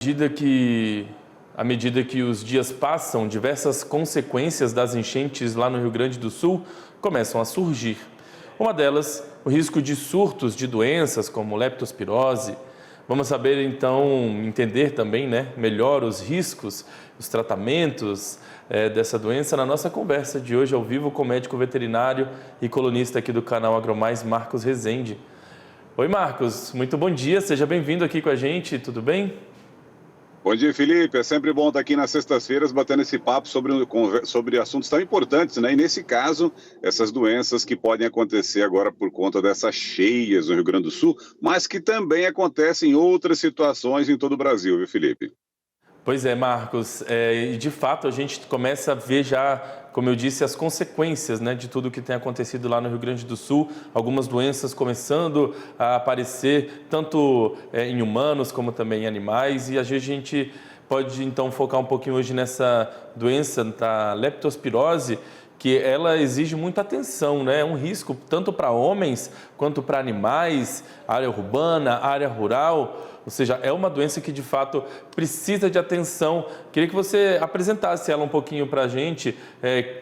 À medida que os dias passam, diversas consequências das enchentes lá no Rio Grande do Sul começam a surgir. Uma delas, o risco de surtos de doenças como leptospirose. Vamos saber então, entender também, melhor os riscos, os tratamentos dessa doença na nossa conversa de hoje ao vivo com o médico veterinário e colunista aqui do canal AgroMais, Marcos Rezende. Oi Marcos, muito bom dia, seja bem-vindo aqui com a gente, tudo bem? Bom dia, Felipe. É sempre bom estar aqui nas sextas-feiras batendo esse papo sobre assuntos tão importantes, né? E nesse caso, essas doenças que podem acontecer agora por conta dessas cheias no Rio Grande do Sul, mas que também acontecem em outras situações em todo o Brasil, viu, Felipe? Pois é, Marcos, e de fato a gente começa a ver já, como eu disse, as consequências de tudo que tem acontecido lá no Rio Grande do Sul, algumas doenças começando a aparecer tanto em humanos como também em animais, e a gente pode então focar um pouquinho hoje nessa doença da leptospirose, que ela exige muita atenção, É um risco tanto para homens quanto para animais, área urbana, área rural, ou seja, é uma doença que de fato precisa de atenção. Queria que você apresentasse ela um pouquinho para a gente,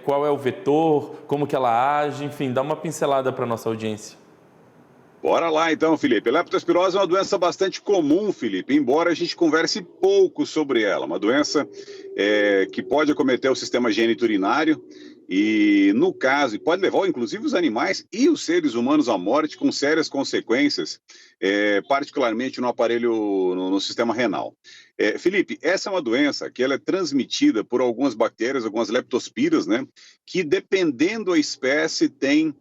qual é o vetor, como que ela age, enfim, dá uma pincelada para a nossa audiência. Bora lá então, Felipe. A leptospirose é uma doença bastante comum, Felipe, embora a gente converse pouco sobre ela. Uma doença que pode acometer o sistema geniturinário e, no caso, e pode levar, inclusive, os animais e os seres humanos à morte com sérias consequências, particularmente no aparelho, no sistema renal. Felipe, essa é uma doença que ela é transmitida por algumas bactérias, algumas leptospiras, que, dependendo da espécie, tem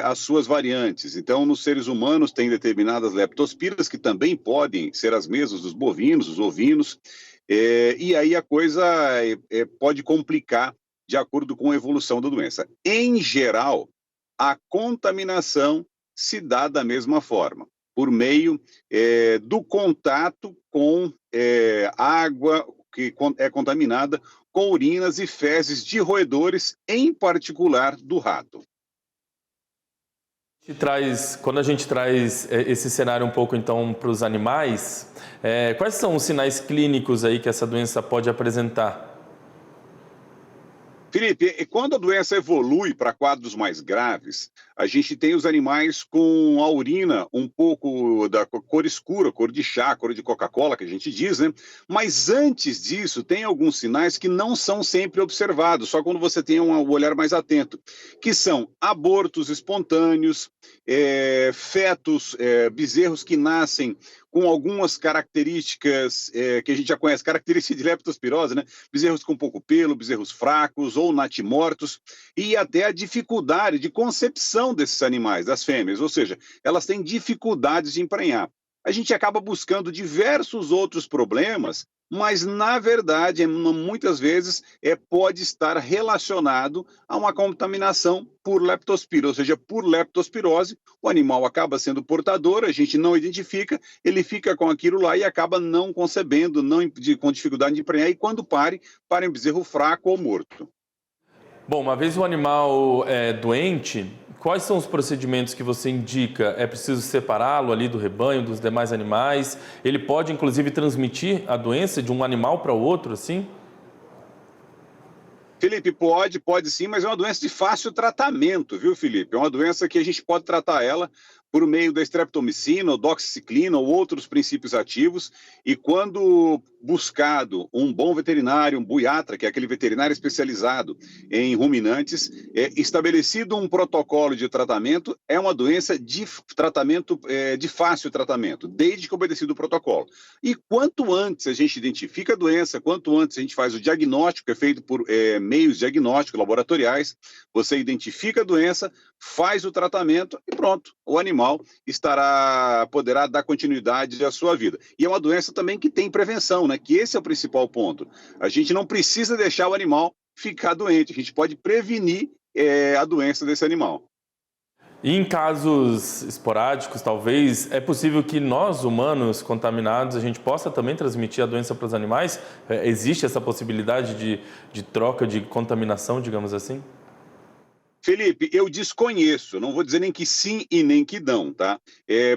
as suas variantes. Então, nos seres humanos tem determinadas leptospiras que também podem ser as mesmas dos bovinos, dos ovinos, e aí a coisa pode complicar de acordo com a evolução da doença. Em geral, a contaminação se dá da mesma forma, por meio do contato com água que é contaminada com urinas e fezes de roedores, em particular do rato. Quando a gente traz esse cenário um pouco então para os animais, quais são os sinais clínicos aí que essa doença pode apresentar? Felipe, quando a doença evolui para quadros mais graves, a gente tem os animais com a urina um pouco da cor escura, cor de chá, cor de Coca-Cola, que a gente diz, Mas antes disso, tem alguns sinais que não são sempre observados, só quando você tem um olhar mais atento, que são abortos espontâneos, fetos, bezerros que nascem com algumas características que a gente já conhece, características de leptospirose, Bezerros com pouco pelo, bezerros fracos ou natimortos, e até a dificuldade de concepção desses animais, das fêmeas, ou seja, elas têm dificuldades de emprenhar. A gente acaba buscando diversos outros problemas, mas na verdade, muitas vezes, pode estar relacionado a uma contaminação por leptospira, ou seja, por leptospirose, o animal acaba sendo portador, a gente não identifica, ele fica com aquilo lá e acaba não concebendo, com dificuldade de emprenhar, e quando para em bezerro fraco ou morto. Bom, uma vez o animal é doente, quais são os procedimentos que você indica? É preciso separá-lo ali do rebanho, dos demais animais? Ele pode, inclusive, transmitir a doença de um animal para o outro, assim? Felipe, pode sim, mas é uma doença de fácil tratamento, viu, Felipe? É uma doença que a gente pode tratar ela por meio da streptomicina, ou doxiciclina ou outros princípios ativos, e quando buscado um bom veterinário, um buiatra, que é aquele veterinário especializado em ruminantes, estabelecido um protocolo de tratamento, é uma doença de tratamento, de fácil tratamento, desde que obedecido o protocolo. E quanto antes a gente identifica a doença, quanto antes a gente faz o diagnóstico, que é feito por meios diagnósticos laboratoriais, você identifica a doença, faz o tratamento e pronto, o animal poderá dar continuidade à sua vida. E é uma doença também que tem prevenção, que esse é o principal ponto. A gente não precisa deixar o animal ficar doente, a gente pode prevenir a doença desse animal. E em casos esporádicos, talvez, é possível que nós, humanos contaminados, a gente possa também transmitir a doença para os animais? Existe essa possibilidade de troca, de contaminação, digamos assim? Felipe, eu desconheço, não vou dizer nem que sim e nem que não, tá?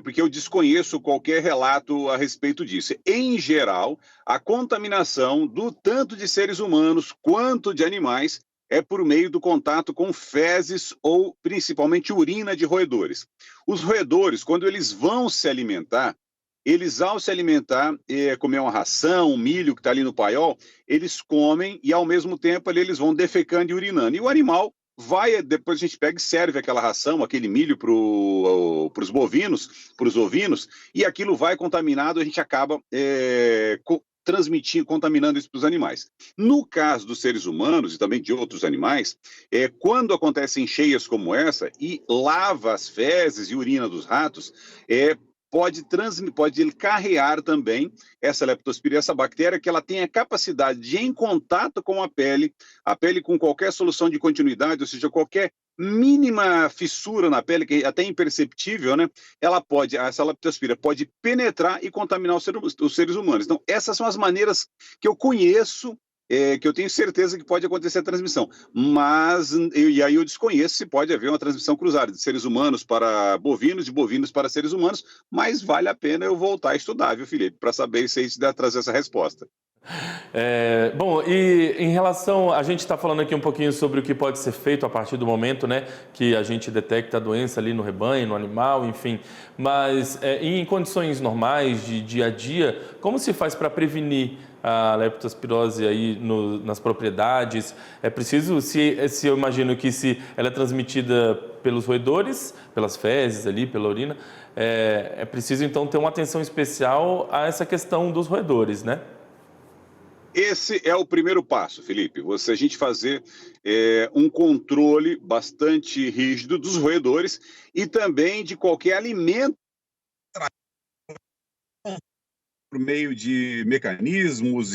Porque eu desconheço qualquer relato a respeito disso. Em geral, a contaminação do tanto de seres humanos quanto de animais é por meio do contato com fezes ou principalmente urina de roedores. Os roedores, quando eles vão se alimentar, eles ao se alimentar, comer uma ração, um milho que está ali no paiol, eles comem e ao mesmo tempo ali, eles vão defecando e urinando. E o animal vai, depois a gente pega e serve aquela ração, aquele milho para os bovinos, para os ovinos, e aquilo vai contaminado, a gente acaba transmitindo, contaminando isso para os animais. No caso dos seres humanos e também de outros animais, quando acontecem cheias como essa e lava as fezes e urina dos ratos, pode carrear também essa leptospira, essa bactéria, que ela tem a capacidade de, em contato com a pele com qualquer solução de continuidade, ou seja, qualquer mínima fissura na pele, que é até imperceptível, né? Essa leptospira pode penetrar e contaminar os seres humanos. Então, essas são as maneiras que eu conheço, que eu tenho certeza que pode acontecer a transmissão, mas e aí eu desconheço se pode haver uma transmissão cruzada de seres humanos para bovinos, de bovinos para seres humanos, mas vale a pena eu voltar a estudar, viu, Felipe, para saber se a gente deve trazer essa resposta. Bom, e em relação, a gente está falando aqui um pouquinho sobre o que pode ser feito a partir do momento, né, que a gente detecta a doença ali no rebanho, no animal, enfim, mas em condições normais de dia a dia, como se faz para prevenir a leptospirose aí nas propriedades? É preciso, se eu imagino que se ela é transmitida pelos roedores, pelas fezes ali, pela urina, é preciso então ter uma atenção especial a essa questão dos roedores, né? Esse é o primeiro passo, Felipe. A gente fazer um controle bastante rígido dos roedores e também de qualquer alimento por meio de mecanismos,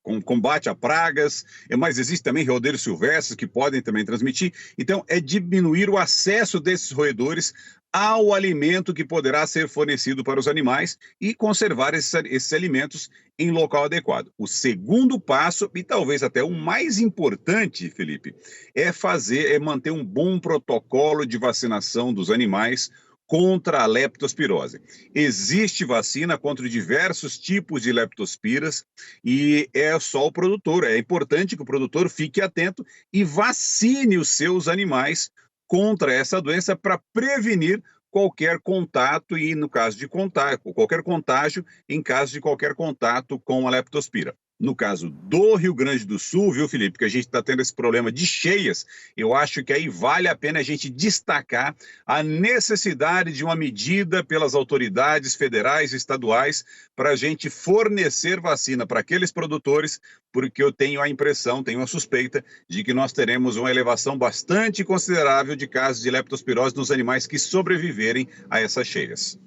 com combate a pragas, mas existem também roedores silvestres que podem também transmitir. Então, é diminuir o acesso desses roedores ao alimento que poderá ser fornecido para os animais e conservar esses alimentos em local adequado. O segundo passo, e talvez até o mais importante, Felipe, é manter um bom protocolo de vacinação dos animais contra a leptospirose. Existe vacina contra diversos tipos de leptospiras e é só o produtor. É importante que o produtor fique atento e vacine os seus animais contra essa doença para prevenir qualquer contato e, no caso de contágio, qualquer contágio em caso de qualquer contato com a leptospira. No caso do Rio Grande do Sul, viu, Felipe, que a gente está tendo esse problema de cheias, eu acho que aí vale a pena a gente destacar a necessidade de uma medida pelas autoridades federais e estaduais para a gente fornecer vacina para aqueles produtores, porque eu tenho a impressão, tenho a suspeita de que nós teremos uma elevação bastante considerável de casos de leptospirose nos animais que sobreviverem a essas cheias.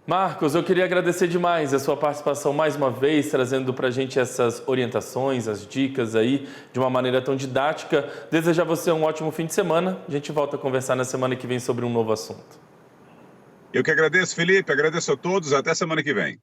Marcos, eu queria agradecer demais a sua participação mais uma vez, trazendo para a gente essas orientações, as dicas aí, de uma maneira tão didática. Desejo a você um ótimo fim de semana. A gente volta a conversar na semana que vem sobre um novo assunto. Eu que agradeço, Felipe, agradeço a todos, até semana que vem.